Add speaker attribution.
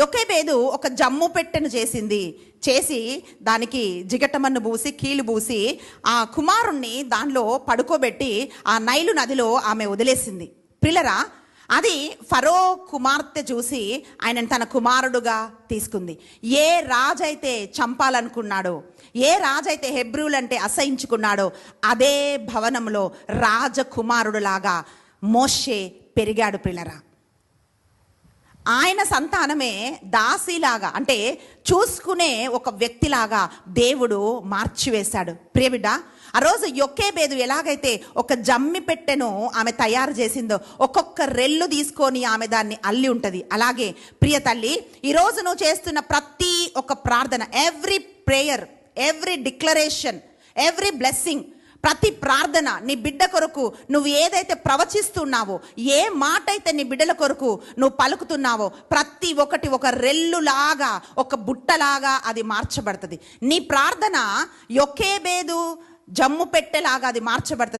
Speaker 1: యొకేబేదు ఒక జమ్ము పెట్టెను చేసి దానికి జిగటమన్ను పూసి కీలు పూసి ఆ కుమారుణ్ణి దానిలో పడుకోబెట్టి ఆ నైలు నదిలో ఆమె వదిలేసింది. పిల్లరా, అది ఫరో కుమార్తె చూసి ఆయనను తన కుమారుడుగా తీసుకుంది. ఏ రాజైతే చంపాలనుకున్నాడో, ఏ రాజైతే హెబ్రూలంటే అసహించుకున్నాడో, అదే భవనంలో రాజకుమారుడులాగా మోషే పెరిగాడు. పిల్లరా, ఆయన సంతానమే దాసిలాగా, అంటే చూసుకునే ఒక వ్యక్తిలాగా దేవుడు మార్చివేశాడు. ప్రియబిడ్డ, ఆ రోజు యొకేబేదు ఎలాగైతే ఒక జమ్మి పెట్టెను ఆమె తయారు చేసిందో, ఒక్కొక్క రెల్లు తీసుకొని ఆమె దాన్ని అల్లి ఉంటుంది. అలాగే ప్రియ తల్లి, ఈరోజు నువ్వు చేస్తున్న ప్రతి ఒక్క ప్రార్థన, every prayer, every declaration, every blessing, ప్రతి ప్రార్థన నీ బిడ్డ కొరకు నువ్వు ఏదైతే ప్రవచిస్తున్నావో, ఏ మాట అయితే నీ బిడ్డల కొరకు నువ్వు పలుకుతున్నావో, ప్రతి ఒక్కటి ఒక రెల్లులాగా, ఒక బుట్టలాగా అది మార్చబడుతుంది. నీ ప్రార్థన యొకేబేదు జమ్ము పెట్టెలాగా అది మార్చబడుతుంది.